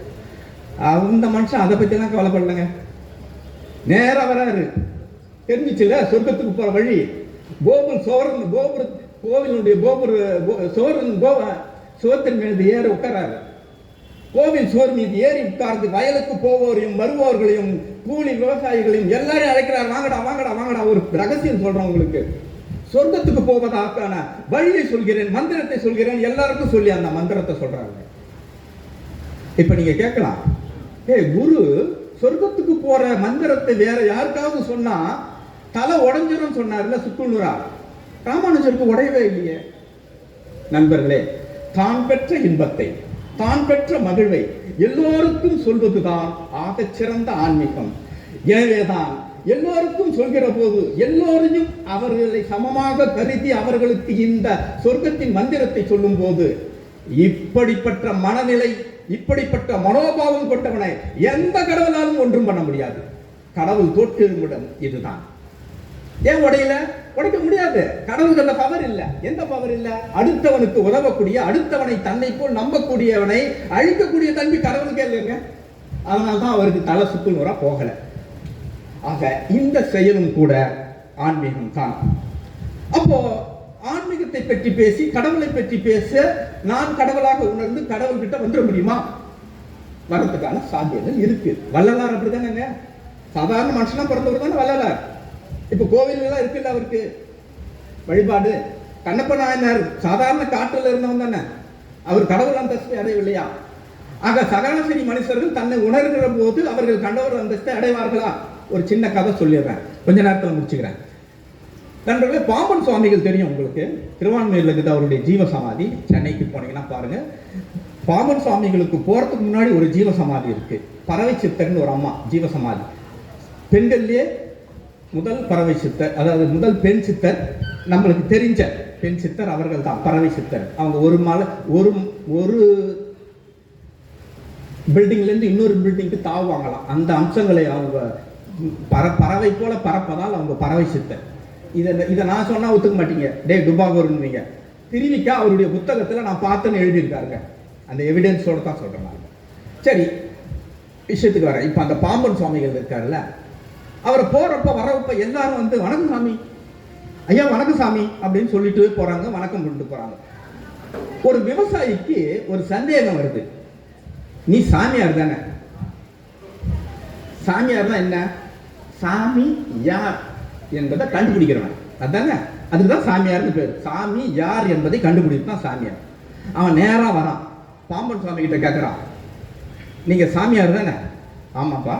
அந்த மனுஷன் அதை பத்தி எல்லாம் கவலைப்படலங்க. நேரா வராரு, தெரிஞ்சிச்சுல சொர்க்கத்துக்கு போற வழி. கோபுரம் சோரன், கோவிலுடைய சுவத்தின் மீது ஏற உட்காராரு. கோவில் சுவர் மீது ஏறி உட்கார்ந்து வயலுக்கு போவோரையும் வருவோர்களையும் கூலி விவசாயிகளையும் எல்லாரையும் அழைக்கிறார், வாங்கடா வாங்கடா வாங்கடா. ஒரு ரகசியம் சொல்றேன் உங்களுக்கு, சொர்க்கத்துக்கு போவதற்கான வழியை சொல்கிறேன், மந்திரத்தை சொல்கிறேன், எல்லாருக்கும் சொல்லி அந்த மந்திரத்தை சொல்றாங்க. இப்ப நீங்க கேட்கலாம், குரு சொர்க்கத்துக்கு போற மந்திரத்தை வேற யாருக்காவது சொன்னா தலை உடைஞ்சிரும் சொன்னார்ல சுக்குநூறா, ராமானுஜருக்கு உடையவே இல்லையே. நண்பர்களே, தான் பெற்ற இன்பத்தை, தான் பெற்ற மகிழ்வை எல்லோருக்கும் சொல்வதுதான் ஆகச் சிறந்த ஆன்மீகம். எனவேதான் எல்லோருக்கும் சொல்கிற போது எல்லோரையும் அவர்களை சமமாக கருதி அவர்களுக்கு இந்த சொர்க்கத்தின் மந்திரத்தை சொல்லும் போது இப்படிப்பட்ட மனநிலை, இப்படிப்பட்ட மனோபாவம் கொண்டவனை எந்த கடவுளாலும் ஒன்றும் பண்ண முடியாது. கடவுள் தோற்றிருமிடம் இதுதான். ஏன் உடையில? உடைக்க முடியாது. கடவுளுக்கு அந்த பவர் இல்ல. எந்த பவர் இல்ல? அடுத்தவனுக்கு உதவக்கூடிய, அடுத்தவனை தன்னை போல் நம்பக்கூடியவனை அழிக்கக்கூடிய தன்மை கடவுளுக்கே இல்லைங்க. அதனால்தான் அவருக்கு தலை சுக்குநூறா போகல. ஆக இந்த செயலும் கூட ஆன்மீகம் தான். அப்போ ஆன்மீகத்தை பற்றி பேசி, கடவுளை பற்றி பேச, நான் கடவுளாக உணர்ந்து கடவுள் கிட்ட வந்துட முடியுமா? வரதுக்கான சாத்தியங்கள் இருக்கு. வள்ளலார் அப்படிதானேங்க, சாதாரண மனுஷனா பிறந்தவர் தானே வள்ளலார். இப்ப கோவில்கள் இருக்குல்ல அவருக்கு வழிபாடு. கண்ணப்ப நாயனார் சாதாரண காட்டுல இருந்தவன் தானே, அவர் கடவுள் அந்தஸ்தை அடையவில்லையா? ஆக சகலசரி மனுஷர்கள் தன்னை உணர்கிற போது அவர்கள் கடவுள் அந்தஸ்தை அடைவார்களா? ஒரு சின்ன கதை சொல்லிடுறேன், கொஞ்ச நேரத்தில் முடிச்சுக்கிறேன். நண்பர்களே, பாம்பன் சுவாமிகள் தெரியும் உங்களுக்கு, திருவான்மையூர்ல இருக்குது அவருடைய ஜீவசமாதி. சென்னைக்கு போனீங்கன்னா பாருங்க, பாம்பன் சுவாமிகளுக்கு போறதுக்கு முன்னாடி ஒரு ஜீவசமாதி இருக்கு. பறவை சித்தர்னு ஒரு அம்மா ஜீவசமாதி. பெண்கள்லயே முதல் பறவை சித்தர், அதாவது முதல் பெண் சித்தர், நம்மளுக்கு தெரிஞ்ச பெண் சித்தர் அவர்கள் தான் பறவை சித்தர். அவங்க ஒரு மலை ஒரு பில்டிங்ல இருந்து இன்னொரு பில்டிங்க்கு தாவுவாங்களாம். அந்த அம்சங்களை அவங்க பறவை போல பறப்பதால் அவங்க பறவை சித்தர். இதை நான் சொன்னா ஒத்துக்க மாட்டீங்க, டே டுபாகூர்னுவீங்க. திருவிக்கா அவருடைய புத்தகத்துல நான் பார்த்தேன்னு எழுதியிருக்காருங்க. அந்த எவிடன்ஸோட தான் சொல்றேன் நான். சரி, விஷயத்துக்கு வரேன். இப்ப அந்த பாம்பன் சுவாமிகள் இருக்காருல்ல, அவரை போறப்ப வரப்ப எல்லாரும் வந்து வணக்கம் சாமி, ஐயா வணக்கம் சாமி அப்படின்னு சொல்லிட்டு போறாங்க, வணக்கம் பண்ணிட்டு போறாங்க. ஒரு விவசாயிக்கு ஒரு சந்தேகம் வருது, நீ சாமியார் தானே? சாமியார் தான் என்ன? சாமி யார் என்பதை கண்டுபிடிக்கிறவன் அதானே, அதுக்குதான் சாமியார்னு பேர். சாமி யார் என்பதை கண்டுபிடித்தான் சாமியார். அவன் நேரா வரான், பாம்பன் சுவாமி கிட்ட கேட்கிறான், நீங்க சாமியார் தானே? ஆமாப்பா.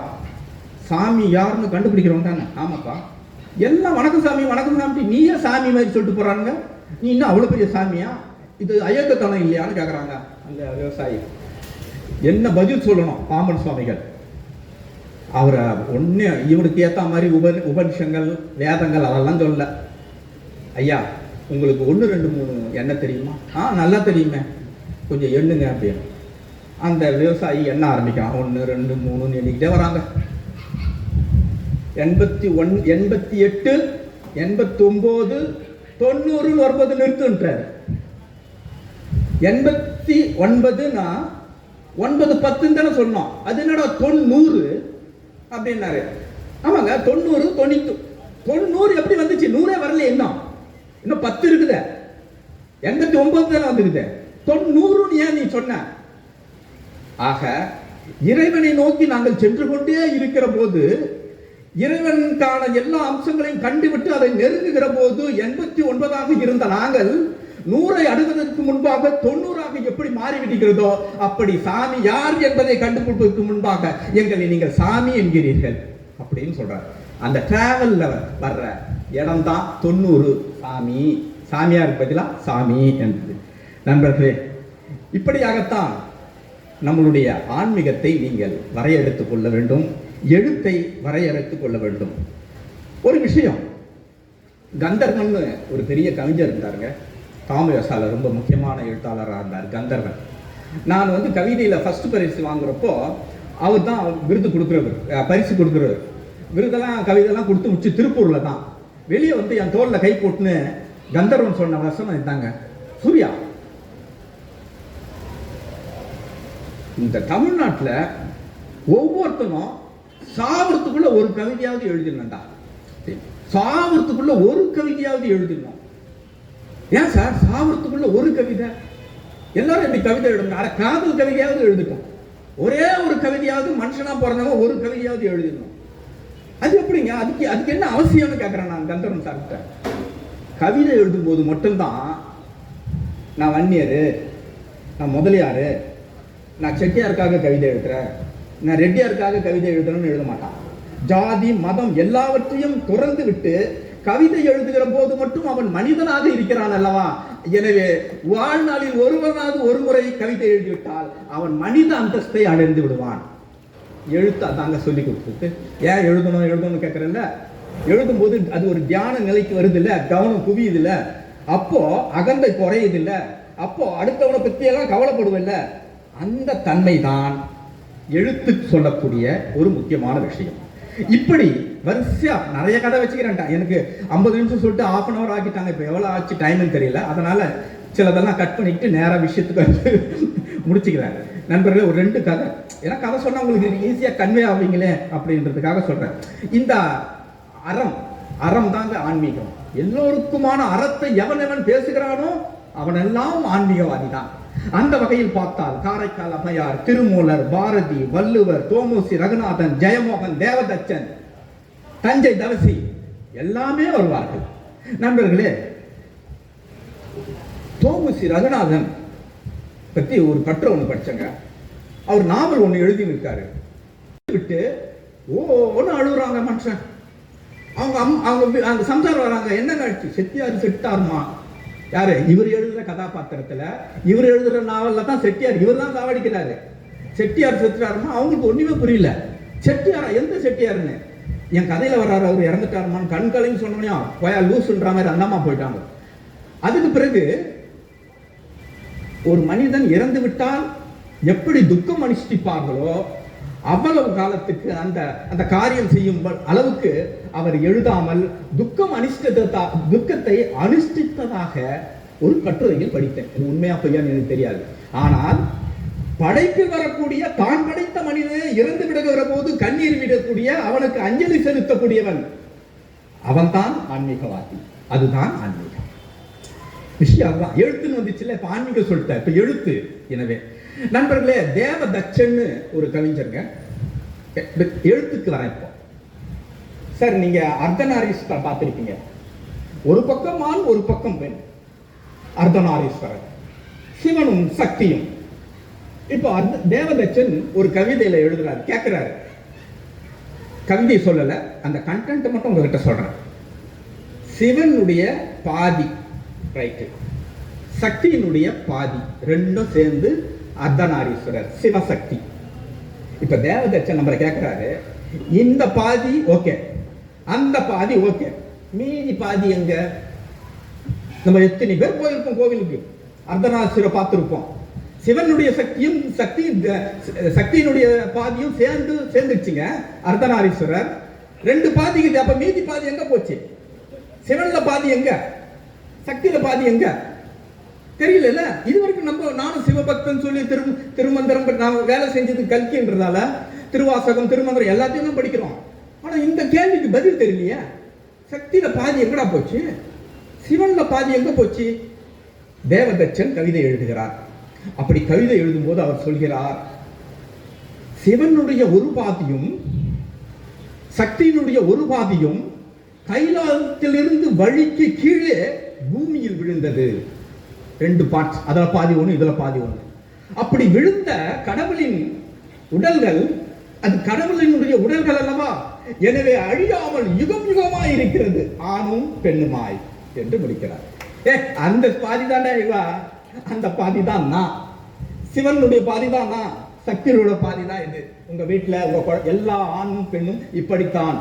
சாமி யாருன்னு கண்டுபிடிக்கிறவன் தானே? ஆமாப்பா. எல்லாம் வணக்கம் சாமி வணக்கம் சாமி, நீயே சாமி மாதிரி சொல்லிட்டு போறாங்க, நீ இன்னும் அவ்வளவு பெரிய சாமியா? இது அயோக்கத்தனம் இல்லையான்னு கேட்கறாங்க அந்த விவசாயி. என்ன பதில் சொல்லணும் பாம்பன் சுவாமிகள்? அவரை ஒன்னு இவனுக்கு ஏத்த மாதிரி உபனிஷங்கள் வேதங்கள் அதெல்லாம் சொல்ல. ஐயா உங்களுக்கு 1 2 3 என்ன தெரியுமா? நல்லா தெரியுமே, கொஞ்சம் எண்ணுங்க அப்படின்னு. அந்த விவசாயி எண்ண ஆரம்பிக்கிறான். 1 2 3 எண்ணிக்கிட்டே வராங்க. 81 88 89 90 வரும்போது நிறுத்துன்றாரு. 89னா 9 10 தானே சொன்னோம், அது என்னடா 90 அப்படின்னாரு. ஆமாங்க, 90 90 90 எப்படி வந்துச்சு? 100 வரல, இன்னும் 10 இருக்குது. 89 தானே வந்துருக்குது, 90 ஏன் நீ சொன்ன? ஆக இறைவனை நோக்கி நாங்கள் சென்று கொண்டே இருக்கிற போது, இறைவனுக்கான எல்லா அம்சங்களையும் கண்டுவிட்டு அதை நெருங்குகிற போது 89ஆக இருந்த நாங்கள் 100ஐ அடைவதற்கு முன்பாக 90ஆக எப்படி மாறிவிடுகிறதோ, அப்படி சாமி யார் என்பதை கண்டுபிடிப்பதற்கு முன்பாக எங்களை நீங்கள் சாமி என்கிறீர்கள் அப்படின்னு சொல்றாரு. அந்த டிராவல்ல வர்ற இடம் தான் 90. சாமி, சாமியார் பதிலா சாமி என்பது. நண்பர்களே, இப்படியாகத்தான் நம்மளுடைய ஆன்மீகத்தை நீங்கள் வரையறுத்துக் கொள்ள வேண்டும், எழுத்தை வரையறுத்துக் கொள்ள வேண்டும். ஒரு விஷயம், கந்தர்வன் ஒரு பெரிய கவிஞர் இருந்தாருங்க, தாமரசால ரொம்ப முக்கியமான எழுத்தாளராக இருந்தார் கந்தர்வன். நான் வந்து கவிதையில ஃபர்ஸ்ட் பரிசு வாங்குறப்போ அவர் தான் விருது கொடுக்குறவர், பரிசு கொடுக்குறவர். விருதெல்லாம் கவிதைலாம் கொடுத்து முடிச்சு திருப்பூர்ல தான் வெளியே வந்து என் தோல்ல கை போட்டுன்னு கந்தர்வன் சொன்ன வசனம் இருந்தாங்க, சூர்யா, இந்த தமிழ்நாட்டில் ஒவ்வொருத்தனும் சாவறதுக்குள்ள ஒரு கவிதையாவது எழுதிடணும்டா, சாவறதுக்குள்ள ஒரு கவிதையாவது எழுதிடணும். ஏன் சார் சாவறதுக்குள்ள ஒரு கவிதை? எல்லாரும் எப்படி கவிதை எழுதணும்? காதல் கவிதையாவது எழுதிட்டோம், ஒரே ஒரு கவிதையாவது மனுஷனா பிறந்தவங்க ஒரு கவிதையாவது எழுதிடணும். அது எப்படிங்க? அதுக்கு என்ன அவசியம்னு கேட்கிறேன் நான் கந்தர்வன் சார்கிட்ட. கவிதை எழுதும்போது மட்டும்தான் நான் வன்னியர், நான் முதலியார், நான் செட்டியாருக்காக கவிதை எழுதுறேன், நான் ரெட்டியாருக்காக கவிதை எழுதுறேன்னு எழுத மாட்டான். ஜாதி மதம் எல்லாவற்றையும் துறந்து விட்டு கவிதை எழுதுகிற போது மட்டும் அவன் மனிதனாக இருக்கிறான் அல்லவா? எனவே வாழ்நாளில் ஒருவனாவது ஒரு முறை கவிதை எழுதிவிட்டால் அவன் மனித அந்தஸ்தை அடைந்து விடுவான். எழுத்து அதாங்க சொல்லி கொடுத்துட்டு ஏன் எழுதணும்னு கேட்கறேன்ல. எழுதும் போது அது ஒரு தியான நிலைக்கு வருது இல்ல, கவனம் குவியுது இல்ல, அப்போ அகந்தை குறையுது இல்ல, அப்போ அடுத்தவனை பத்தி எல்லாம் கவலைப்படுவதில்ல. அந்த தன்மை தான் எழுத்து சொல்லக்கூடிய ஒரு முக்கியமான விஷயம். இப்படி வரிசையா நிறைய கதை வச்சுக்கிறேன். எனக்கு 50 நிமிஷம் சொல்லிட்டு 1/2 hour ஆக்கிட்டாங்க. இப்போ எவ்வளவு ஆச்சு டைம்னு தெரியல. அதனால சிலதெல்லாம் கட் பண்ணிட்டு நேரா விஷயத்துக்கு முடிச்சுக்கிறேன். நண்பர்களே, ஒரு 2 கதை, ஏன்னா கதை சொன்னா உங்களுக்கு ஈஸியா கன்வே ஆவீங்களே அப்படின்றதுக்காக சொல்றேன். இந்த அறம் தாங்க ஆன்மீகம். எல்லோருக்குமான அறத்தை எவன் பேசுகிறானோ அவனெல்லாம் ஆன்மீகவாதி தான். அந்த வகையில் பார்த்தால் காரைக்கால் அம்மையார், திருமூலர், பாரதி, வள்ளுவர், தோமுசி ரகுநாதன், ஜெயமோகன், தேவதச்சன், தஞ்சை தவசி எல்லாமே வருவார்கள். நண்பர்களே, தோமுசி ரகுநாதன் பத்தி ஒரு கட்டுரை ஒன்று படிச்சங்க. அவர் நாவல் ஒன்று எழுதி இருக்காரு. விட்டு ஒன்று அழுகுறாங்க மனுஷன். அவங்க சம்சாரம் வராங்க. என்ன ஆச்சு? செட்டியார் செட்டாருமா. யாரு? இவர் எழுதுற கதாபாத்திரத்துல, இவர் எழுதுற நாவல்ல தான் செட்டியார், இவர் தான் சாவடிக்கிறாரு. செட்டியார் செத்துறாருமா. அவங்களுக்கு ஒண்ணுமே புரியல. செட்டியாரா? எந்த செட்டியாருன்னு. என் கதையில வர்றாரு, அவர் இறந்துட்டாருமான்னு கண்களையும் சொன்னோம்னா போயா லூசுன்ற மாதிரி அந்தம்மா போயிட்டாங்க. அதுக்கு பிறகு ஒரு மனிதன் இறந்து விட்டால் எப்படி துக்கம் அனுஷ்டிப்பார்களோ அவ்வளவு காலத்துக்கு அந்த காரியம் செய்யும் அளவுக்கு அவர் எழுதாமல் துக்கத்தை அனுஷ்டித்ததாக ஒரு கட்டுரையில் படித்தேன். உண்மையா பொய்யான்னு எனக்கு தெரியாது. ஆனால் படைப்பில் வரக்கூடிய தான் படைத்த மனிதனை இறந்து விடுகிற போது கண்ணீர் விடக்கூடிய, அவனுக்கு அஞ்சலி செலுத்தக்கூடியவன், அவன்தான் ஆன்மீகவாதி. அதுதான் ஆன்மீகம் விஷயம். தான் எழுத்துன்னு வந்துச்சுல. இப்ப ஆன்மீகம் சொல்லிட்டேன், இப்ப எழுத்து. எனவே நண்பர்களே, தேவதச்சன்னு ஒரு கவிஞருங்க. எழுத்துக்கு வரேன் இப்போ. சார், நீங்க அர்த்தநாரீஸ்வரர் பார்த்திருப்பீங்க. ஒரு பக்கம் ஆண், ஒரு பக்கம் பெண். அர்த்தநாரீஸ்வரர், சிவனும் சக்தியும். இப்போ தேவதச்சன் ஒரு கவிதையில எழுதுறாரு. கேட்கிறாரு, கவிதை சொல்லல, அந்த கண்டென்ட் மட்டும் உங்ககிட்ட சொல்றேன். சிவனுடைய பாதி ரைட்டு, சக்தியினுடைய பாதி, ரெண்டும் சேர்ந்து அர்த்தநாரீஸ்வரர், சிவசக்தி. இப்ப தேவதச்சன் நம்மளை கேட்கிறாரு, இந்த பாதி ஓகே, அந்த பாதி ஓகே, மீதி பாதி எங்க? நம்ம எத்தனை பேர் போயிருப்போம் கோவிலுக்கு, அர்த்தநாரீஸ்வரர் பார்த்திருப்போம். சிவனுடைய சக்தியும் சக்தியினுடைய பாதியும் சேர்ந்துச்சுங்க அர்த்தநாரீஸ்வரர். 2 பாதிக்குது. அப்ப மீதி பாதி எங்க போச்சு? சிவன்ல பாதி எங்க? சக்தியில பாதி எங்க? தெரியல. இது வரைக்கும் நானும் சிவபக்தன் சொல்லி திருமந்திரம் நான் வேலை செஞ்சது கல்கின்றதால திருவாசகம், திருமந்திரம் எல்லாத்தையுமே படிக்கிறோம். ஆனா இந்த கேள்விக்கு பதில் தெரியலையே. சக்தியில பாதி எங்கடா போச்சு? சிவன்ல பாதி எங்க போச்சு? தேவதச்சன் கவிதை எழுதுகிறார். அப்படி கவிதை எழுதும் போது அவர் சொல்கிறார், சிவனுடைய ஒரு பாதியும் சக்தியினுடைய ஒரு பாதியும் கைலாயத்திலிருந்து வழிக்கு கீழே பூமியில் விழுந்தது. 2 பார்ட்ஸ், அதுல பாதி ஒண்ணு, இதுல பாதி ஒண்ணு. அப்படி விழுந்த கடவுளின் உடல்கள், அது கடவுளினுடைய உடல்கள் அல்லவா? எனவே அழியாமல் யுகம் யுகமாய் இருக்கிறது, ஆணும் பெண்ணுமாய் என்று முடிக்கிறார். அந்த பாதி தானே இவா, அந்த பாதி தான் நான். சிவனுடைய பாதி தான் நான், சக்தியோட பாதி தான் இது. உங்க வீட்டுல உங்க எல்லா ஆணும் பெண்ணும் இப்படித்தான்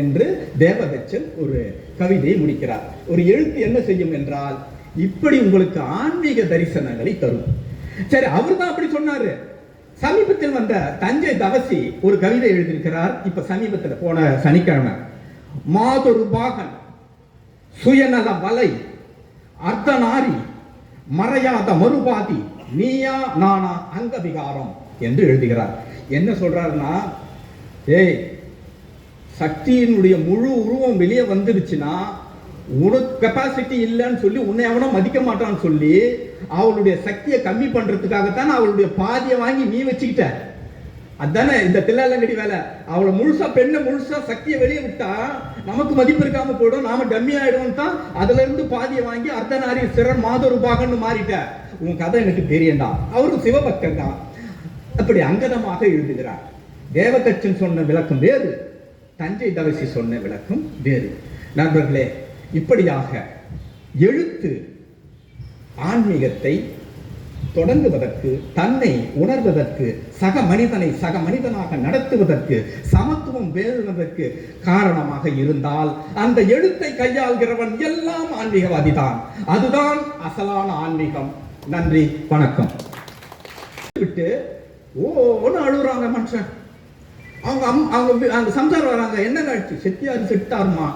என்று தேவதச்சன் ஒரு கவிதையை முடிக்கிறார். ஒரு எழுத்து என்ன செய்யும் என்றால், இப்படி உங்களுக்கு ஆன்மீக தரிசனங்களை தரும். சரி, அவர் தான் அப்படி சொன்னாரு. சமீபத்தில் வந்த தஞ்சை தவசி ஒரு கவிதை எழுதியிருக்கிறார். இப்ப சமீபத்தில் போன சனிக்கிழமை, மாதொரு பாகன், சுயநல வலை, அர்த்தநாரி, மறையாத மறுபாதி, நீயா நானா அங்க விகாரம் என்று எழுதுகிறார். என்ன சொல்றாருன்னா, சக்தியினுடைய முழு உருவம் வெளியே வந்துடுச்சுன்னா உனக்கு கெப்பாசிட்டி இல்லைன்னு சொல்லி உன்னை எவனோ மதிக்க மாட்டான்னு சொல்லி அவளுடைய சக்தியை கம்மி பண்றதுக்காகத்தான் அவளுடைய பாதியை வாங்கி நீ வச்சுக்கிட்ட. அதானே இந்த தில்லாலங்கடி வேலை. அவளை முழுசா பெண்ணை முழுசா சக்தியை வெளியே விட்டா நமக்கு மதிப்பு இருக்காம போயிடும், நாம டம்மி ஆயிடும் தான். அதுல இருந்து பாதியை வாங்கி அர்த்தநாரீஸ்வரர் மாதொருபாகன்னு மாறிட்ட. உன் கதை எனக்கு தெரியண்டா. அவரும் சிவபக்தர் தான். அப்படி அங்கதமாக எழுதுகிறார். தேவதச்சன் சொன்ன விளக்கம் வேறு, தஞ்சை தவசி சொன்ன விளக்கம் வேறு. நண்பர்களே, இப்படியாக எழுத்து ஆன்மீகத்தை தொடங்குவதற்கு, தன்னை உணர்வதற்கு, சக மனிதனை சக மனிதனாக நடத்துவதற்கு, சமத்துவம் வேறுவதற்கு காரணமாக இருந்தால் அந்த எழுத்தை கையாள்கிறவன் எல்லாம் ஆன்மீகவாதிதான். அதுதான் அசலான ஆன்மீகம். நன்றி, வணக்கம். விட்டு ஓன்னு அழுகுறாங்க மனுஷன். அவங்க சம்சாரம் வராங்க. என்ன காட்சி? செட்டியார் செட்டாருமா.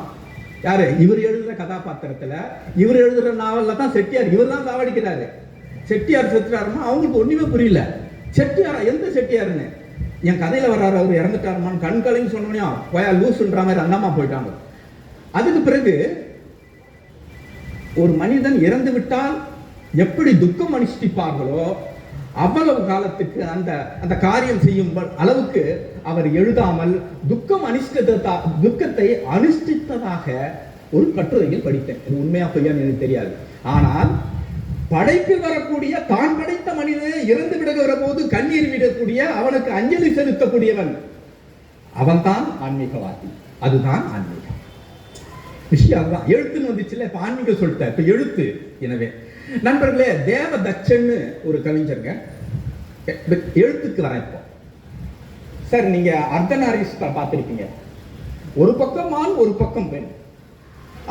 யாரு? இவர் எழுதுற கதாபாத்திரத்துல, இவர் எழுதுற நாவல்ல தான் செட்டியார், இவர் தான் சாவடிக்கிறாரு. செட்டியார் செத்துறாருமா. அவங்களுக்கு ஒண்ணுமே புரியல. செட்டியாரா? எந்த செட்டியாருன்னு. என் கதையில வர்றாரு, அவர் இறந்துட்டாருமான்னு கண்களையும் சொன்னோம்னா போயா லூசுன்ற மாதிரி அந்தமா போயிட்டாங்க. அதுக்கு பிறகு ஒரு மனிதன் இறந்து விட்டால் எப்படி துக்கம் அனுஷ்டிப்பார்களோ அவ்வளவு காலத்துக்கு அந்த காரியம் செய்யும் அளவுக்கு அவர் எழுதாமல் துக்கத்தை அனுஷ்டித்ததாக ஒரு கட்டுரையில் படித்தேன். உண்மையா பொய்யான்னு எனக்கு தெரியாது. ஆனால் படைப்பில் வரக்கூடிய தான் படைத்த மனிதனை இறந்து விடுகிற போது கண்ணீர் விடக்கூடிய, அவனுக்கு அஞ்சலி செலுத்தக்கூடியவன், அவன்தான் ஆன்மீகவாதி. அதுதான் ஆன்மீகம். விஷயம் தான். எழுத்துன்னு வந்துச்சுல, இப்ப ஆன்மீகம் சொல்லிட்டேன், இப்ப எழுத்து. எனவே நண்பர்களே, தேவதச்சன்னு ஒரு கவிஞருங்க. எழுத்துக்கு வரேன் இப்போ. சார், நீங்க அர்த்தநாரீஸ்வரர் பார்த்திருப்பீங்க. ஒரு பக்கம் ஆண், ஒரு பக்கம் பெண்.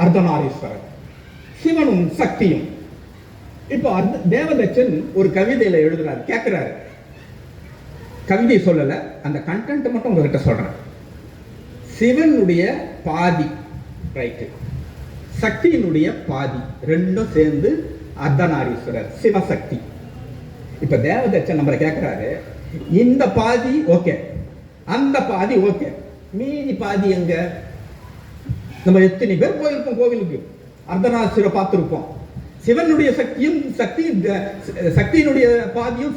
அர்த்தநாரீஸ்வரர், சிவனும் சக்தியும். இப்போ தேவதச்சன் ஒரு கவிதையில எழுதுறாரு, கேட்கிறாரு. கவிதை சொல்லல, அந்த கண்டென்ட் மட்டும் உங்ககிட்ட சொல்றேன். சிவனுடைய பாதி ரைட்டு, சக்தியினுடைய பாதி, ரெண்டும் சேர்ந்து அர்த்தநாரீஸ்வரர், சிவசக்தி. இப்ப தேவதச்சன் நம்மளை கேட்கிறாரு, இந்த பாதி ஓகே, அந்த பாதி ஓகே, மீதி பாதி எங்க? நம்ம எத்தனை பேர் போயிருப்போம் கோவிலுக்கு, அர்த்தநாரீஸ்வரர் பார்த்திருப்போம். சிவனுடைய சக்தியும் சக்தியினுடைய பாதியும்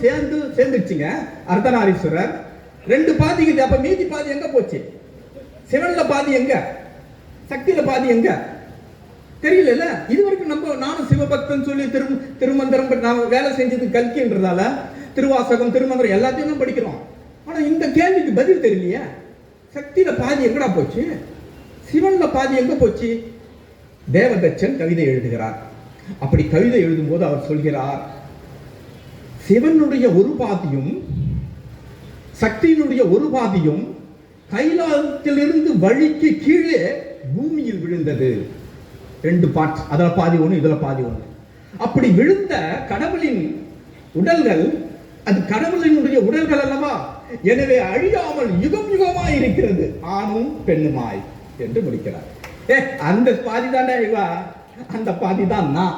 சேர்ந்துச்சுங்க அர்த்தநாரீஸ்வரர். ரெண்டு பாதிக்கு. அப்ப மீதி பாதி எங்க போச்சு? சிவன்ல பாதி எங்க? சக்தியில பாதி எங்க? தெரியல. இதுவரைக்கும் நானும் சிவபக்தன் சொல்லி திருமந்திரம் நாம வேலை செஞ்சது கல்கின்றதால திருவாசகம், திருமந்திரம் எல்லாத்தையும் தான் படிக்கிறோம். ஆனா இந்த கேள்விக்கு பதில் தெரியலையே. சக்தியில பாதி எங்கடா போச்சு? சிவன்ல பாதி எங்க போச்சு? தேவதச்சன் கவிதை எழுதுகிறார். அப்படி கவிதை எழுதும் போது அவர் சொல்கிறார், சிவனுடைய ஒரு பாதியும் சக்தியினுடைய ஒரு பாதியும் கைலாயத்திலிருந்து வழிக்கு கீழே பூமியில் விழுந்தது. ரெண்டு பார்ட்ஸ், அதுல பாதி ஒண்ணு, இதுல பாதி ஒண்ணு. அப்படி விழுந்த கடவுளின் உடல்கள், அது கடவுளினுடைய உடல்கள் அல்லவா, எனவே அழியாமல் யுகம் யுகமாய் இருக்கிறது, ஆணும் பெண்ணுமாய் என்று முடிக்கிறார். அந்த பாதி தானே இவா, அந்த பாதி தான் நான்.